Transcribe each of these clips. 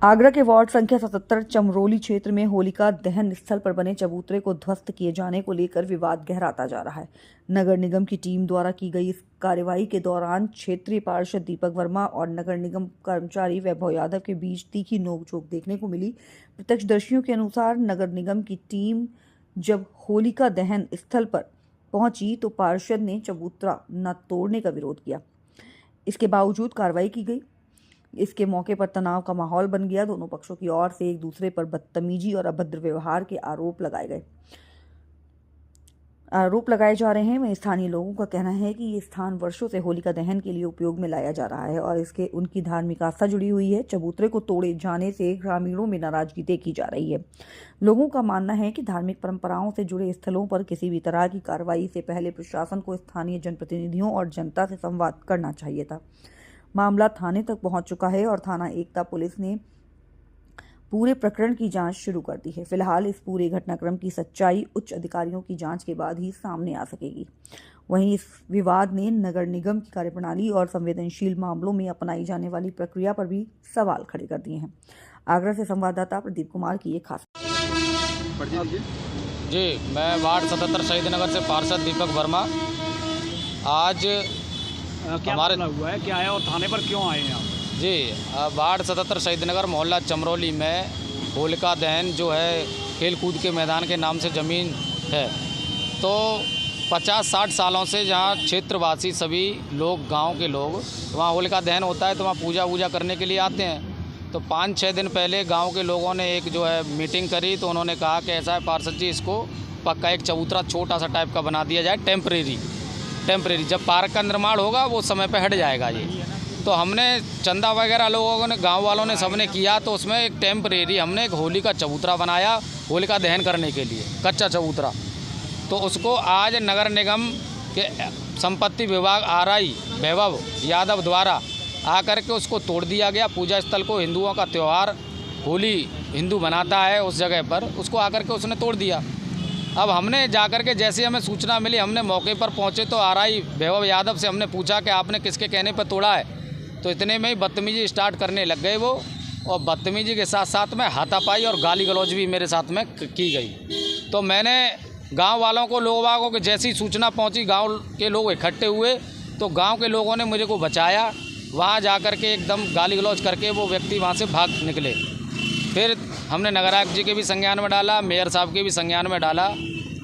आगरा के वार्ड संख्या 77 चमरोली क्षेत्र में होलिका दहन स्थल पर बने चबूतरे को ध्वस्त किए जाने को लेकर विवाद गहराता जा रहा है। नगर निगम की टीम द्वारा की गई इस कार्रवाई के दौरान क्षेत्रीय पार्षद दीपक वर्मा और नगर निगम कर्मचारी वैभव यादव के बीच तीखी नोकझोंक देखने को मिली। प्रत्यक्षदर्शियों के अनुसार नगर निगम की टीम जब होलिका दहन स्थल पर पहुंची तो पार्षद ने चबूतरा न तोड़ने का विरोध किया। इसके बावजूद कार्रवाई की गई। इसके मौके पर तनाव का माहौल बन गया। दोनों पक्षों की ओर से एक दूसरे पर बदतमीजी और अभद्र व्यवहार के आरोप लगाए जा रहे हैं। वहीं स्थानीय लोगों का कहना है कि ये स्थान वर्षों से होलिका दहन के लिए उपयोग में लाया जा रहा है और इसके उनकी धार्मिक आस्था जुड़ी हुई है। चबूतरे को तोड़े जाने से ग्रामीणों में नाराजगी देखी जा रही है। लोगों का मानना है कि धार्मिक परंपराओं से जुड़े स्थलों पर किसी भी तरह की कार्रवाई से पहले प्रशासन को स्थानीय जनप्रतिनिधियों और जनता से संवाद करना चाहिए था। मामला थाने तक पहुंच चुका है और थाना एकता पुलिस ने पूरे प्रकरण की जांच शुरू कर दी है। फिलहाल इस पूरे घटनाक्रम की सच्चाई उच्च अधिकारियों की जांच के बाद ही सामने आ सकेगी। वहीं इस विवाद ने नगर निगम की कार्यप्रणाली और संवेदनशील मामलों में अपनाई जाने वाली प्रक्रिया पर भी सवाल खड़े कर दिए हैं। आगरा से संवाददाता प्रदीप कुमार की एक खास जी, मैं वार्ड 77 शहीद नगर से पार्षद दीपक वर्मा। आज क्या हमारे हुआ है, क्या है और थाने पर क्यों आए हैं आप? जी, वार्ड 77 शहीद नगर मोहल्ला चमरोली में होलिका दहन जो है खेल कूद के मैदान के नाम से ज़मीन है, तो 50-60 सालों से जहाँ क्षेत्रवासी सभी लोग, गांव के लोग, वहाँ होलिका दहन होता है तो वहाँ पूजा वूजा करने के लिए आते हैं। तो 5-6 दिन पहले गांव के लोगों ने एक जो है मीटिंग करी, तो उन्होंने कहा कि ऐसा है पार्षद जी, इसको पक्का एक चबूतरा छोटा सा टाइप का बना दिया जाए, टेम्परेरी। जब पार्क का निर्माण होगा वो समय पे हट जाएगा ये। तो हमने चंदा वगैरह लोगों ने, गांव वालों ने, सबने किया, तो उसमें एक टेम्परेरी हमने एक होली का चबूतरा बनाया होलिका दहन करने के लिए, कच्चा चबूतरा। तो उसको आज नगर निगम के संपत्ति विभाग आरआई वैभव यादव द्वारा आकर के उसको तोड़ दिया गया। पूजा स्थल को, हिंदुओं का त्यौहार होली हिंदू मनाता है उस जगह पर, उसको आकर के उसने तोड़ दिया। अब हमने जाकर के, जैसे हमें सूचना मिली, हमने मौके पर पहुंचे तो आरआई वैभव यादव से हमने पूछा कि आपने किसके कहने पर तोड़ा है। तो इतने में ही बदतमीजी स्टार्ट करने लग गए वो, और बदतमीजी के साथ साथ में हाथापाई और गाली गलौज भी मेरे साथ में की गई। तो मैंने गांव वालों को, लोगों को जैसी सूचना पहुंची, गांव के लोग इकट्ठे हुए, तो गांव के लोगों ने मुझे को बचाया। वहां जाकर के एकदम गाली गलौज करके वो व्यक्ति वहां से भाग निकले। फिर हमने नगर आयुक्त जी के भी संज्ञान में डाला, मेयर साहब के भी संज्ञान में डाला।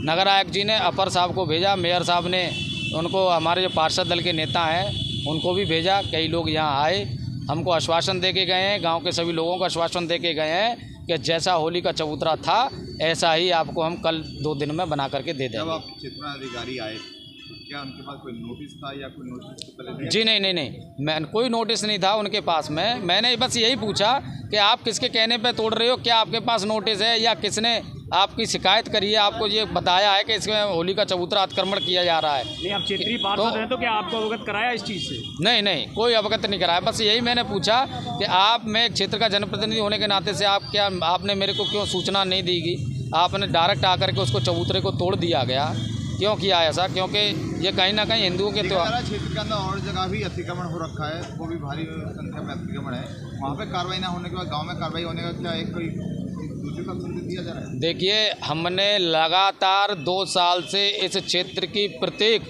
नगर आयुक्त जी ने अपर साहब को भेजा, मेयर साहब ने उनको, हमारे जो पार्षद दल के नेता हैं उनको भी भेजा। कई लोग यहाँ आए, हमको आश्वासन दे के गए हैं, गांव के सभी लोगों को आश्वासन दे के गए हैं कि जैसा होली का चबूतरा था ऐसा ही आपको हम कल 2 दिन में बना करके दे देंगे। जब आप क्षेत्राधिकारी आए, क्या उनके पास कोई नोटिस था या कोई नोटिस पहले? जी नहीं, कोई नोटिस नहीं था उनके पास में। मैंने बस यही पूछा कि आप किसके कहने पे तोड़ रहे हो, क्या आपके पास नोटिस है या किसने आपकी शिकायत करी है, आपको ये बताया है कि इसमें होली का चबूतरा अतिक्रमण किया जा रहा है? नहीं, आप क्षेत्रीय पार्षद हैं तो क्या आपको अवगत कराया इस चीज़ से? नहीं, कोई अवगत नहीं कराया। बस यही मैंने पूछा कि आप, मैं क्षेत्र का जनप्रतिनिधि होने के नाते से आपने मेरे को क्यों सूचना नहीं दी गई? आपने डायरेक्ट आकर के उसको चबूतरे को तोड़ दिया गया, क्यों किया ऐसा? क्योंकि ये कहीं ना कहीं हिंदुओं के त्योहार। क्षेत्र के अंदर और जगह भी अतिक्रमण हो रखा है, वो भी भारी संख्या में अतिक्रमण है। वहाँ पे कार्रवाई ना होने के बाद गांव में कार्रवाई होने का क्या एक कोई दूसरे का संदेश दिया जा रहा है? देखिए, हमने लगातार 2 साल से इस क्षेत्र की प्रत्येक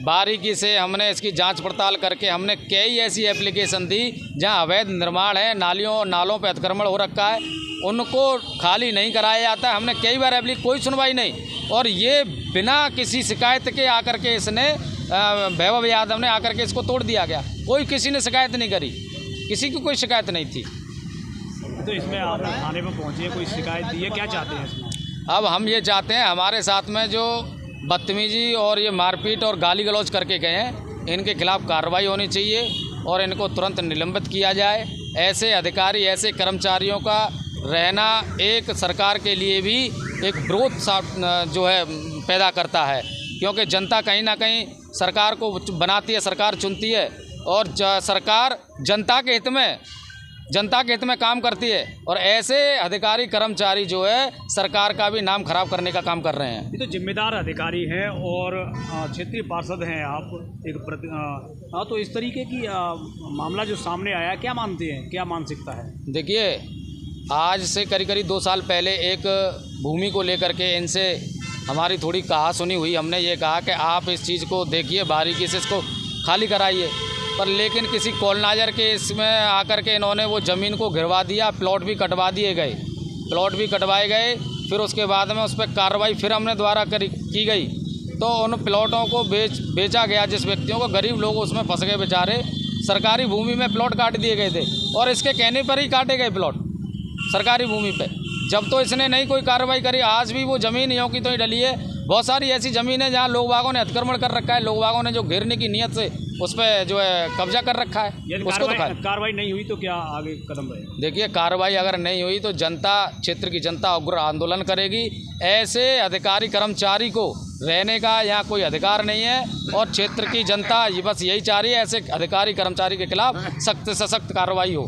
बारीकी से हमने इसकी जांच पड़ताल करके हमने कई ऐसी एप्लीकेशन दी जहां अवैध निर्माण है, नालों पे अतिक्रमण हो रखा है, उनको खाली नहीं कराया जाता है। हमने कई बार कोई सुनवाई नहीं, और ये बिना किसी शिकायत के आकर के इसने, वैभव यादव ने आकर के इसको तोड़ दिया गया। कोई किसी ने शिकायत नहीं करी, किसी की कोई शिकायत नहीं थी। तो इसमें आप थाने पर पहुँचे, कोई शिकायत दी है, क्या चाहते हैं इसमें? अब हम ये चाहते हैं, हमारे साथ में जो बदतमीजी और ये मारपीट और गाली गलौज करके गए हैं, इनके खिलाफ कार्रवाई होनी चाहिए और इनको तुरंत निलंबित किया जाए। ऐसे अधिकारी, ऐसे कर्मचारियों का रहना एक सरकार के लिए भी एक विरोध जो है पैदा करता है, क्योंकि जनता कहीं ना कहीं सरकार को बनाती है, सरकार चुनती है, और सरकार जनता के हित में जनता के हित में काम करती है और ऐसे अधिकारी कर्मचारी जो है सरकार का भी नाम खराब करने का काम कर रहे हैं। ये तो जिम्मेदार अधिकारी हैं और क्षेत्रीय पार्षद हैं आप तो इस तरीके की मामला जो सामने आया, क्या मानते हैं, क्या मानसिकता है? देखिए, आज से करीब 2 साल पहले एक भूमि को लेकर के इनसे हमारी थोड़ी कहा सुनी हुई। हमने ये कहा कि आप इस चीज़ को देखिए, बारीकी से इसको खाली कराइए, पर लेकिन किसी कॉलोनाइजर के इसमें आकर के इन्होंने वो ज़मीन को घिरवा दिया, प्लॉट भी कटवा दिए गए, प्लॉट भी कटवाए गए। फिर उसके बाद में उस पर कार्रवाई फिर हमने द्वारा की गई तो उन प्लॉटों को बेचा गया जिस व्यक्तियों को, गरीब लोग उसमें फंस गए बेचारे। सरकारी भूमि में प्लॉट काट दिए गए थे और इसके कहने पर ही काटे गए प्लॉट सरकारी भूमि पे। जब तो इसने नहीं कोई कार्रवाई करी, आज भी वो ज़मीन यों की तो ही डली है। बहुत सारी ऐसी ज़मीन है जहाँ लोग बागों ने अतिक्रमण कर रखा है, लोग बागों ने जो घेरने की नीयत से उस पर जो है कब्जा कर रखा है। यदि उसको तो कार्रवाई नहीं हुई तो क्या आगे कदम रहेगा? देखिए, कार्रवाई अगर नहीं हुई तो जनता, क्षेत्र की जनता उग्र आंदोलन करेगी। ऐसे अधिकारी कर्मचारी को रहने का यहाँ कोई अधिकार नहीं है और क्षेत्र की जनता बस यही चाह रही है ऐसे अधिकारी कर्मचारी के खिलाफ सख्त से सख्त कार्रवाई हो।